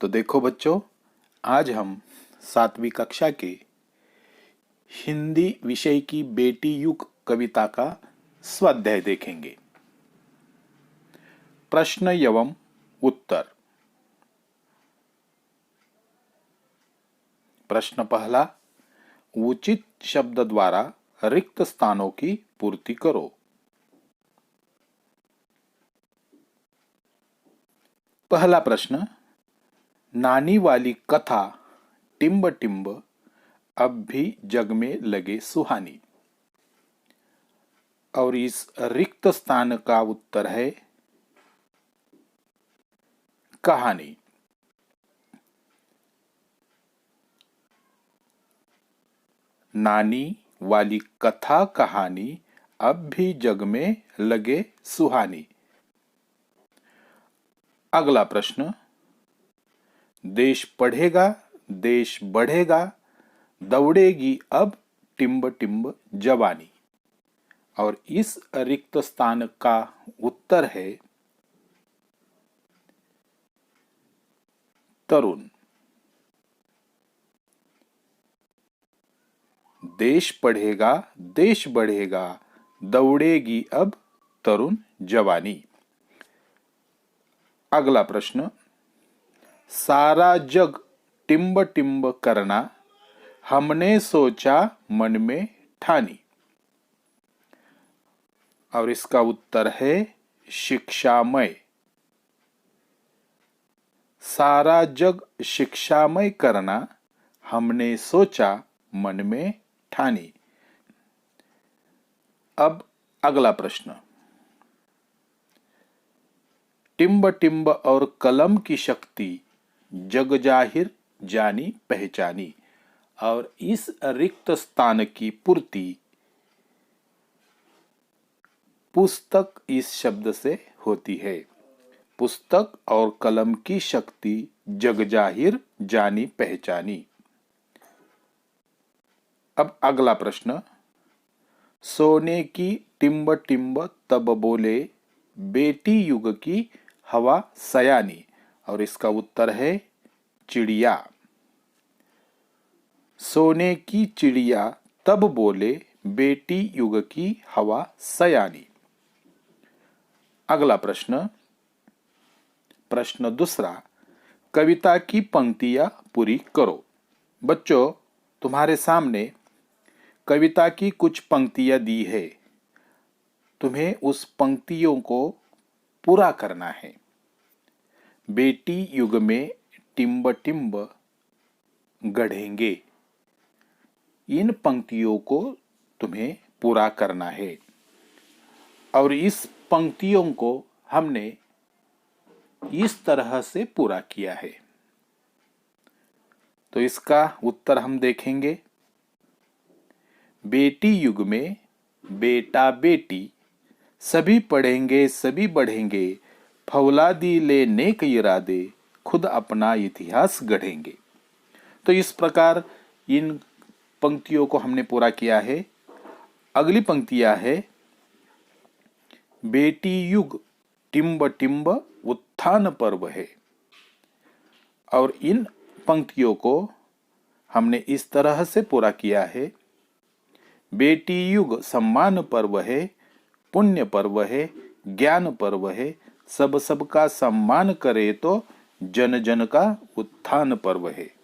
तो देखो बच्चों, आज हम 7वीं कक्षा के हिंदी विषय की बेटी युग कविता का स्वाध्याय देखेंगे। प्रश्न एवं उत्तर। प्रश्न पहला, उचित शब्द द्वारा रिक्त स्थानों की पूर्ति करो। पहला प्रश्न, नानी वाली कथा टिम्ब टिम्ब अब भी जग में लगे सुहानी। और इस रिक्त स्थान का उत्तर है कहानी। नानी वाली कथा कहानी अब भी जग में लगे सुहानी। अगला प्रश्न, देश पढ़ेगा देश बढ़ेगा दौड़ेगी अब टिम्ब टिम्ब जवानी। और इस रिक्त स्थान का उत्तर है तरुण। देश पढ़ेगा देश बढ़ेगा दौड़ेगी अब तरुण जवानी। अगला प्रश्न, सारा जग टिम्ब टिम्ब करना हमने सोचा मन में ठानी। और इसका उत्तर है शिक्षामय। सारा जग शिक्षामय करना हमने सोचा मन में ठानी। अब अगला प्रश्न, टिम्ब टिम्ब और कलम की शक्ति जग जाहिर जानी पहचानी। और इस रिक्त स्थान की पूर्ति पुस्तक इस शब्द से होती है। पुस्तक और कलम की शक्ति जग जाहिर जानी पहचानी। अब अगला प्रश्न, सोने की टिम्ब टिम्ब तब बोले बेटी युग की हवा सयानी। और इसका उत्तर है चिड़िया। सोने की चिड़िया तब बोले बेटी युग की हवा सयानी। अगला प्रश्न, प्रश्न दूसरा, कविता की पंक्तियां पूरी करो। बच्चों, तुम्हारे सामने कविता की कुछ पंक्तियां दी है। तुम्हें उस पंक्तियों को पूरा करना है। बेटी युग में टिम्ब टिम्ब गढ़ेंगे। इन पंक्तियों को तुम्हें पूरा करना है। और इस पंक्तियों को हमने इस तरह से पूरा किया है। तो इसका उत्तर हम देखेंगे। बेटी युग में बेटा बेटी सभी पढ़ेंगे सभी बढ़ेंगे फौलादी ले नेक इरादे खुद अपना इतिहास गढ़ेंगे। तो इस प्रकार इन पंक्तियों को हमने पूरा किया है। अगली पंक्तियां है, बेटी युग टिम्ब टिम्ब उत्थान पर्व है। और इन पंक्तियों को हमने इस तरह से पूरा किया है, बेटी युग सम्मान पर्व है, पुण्य पर्व है, ज्ञान पर्व है, सब सबका सम्मान करे तो जन जन का उत्थान पर्व है।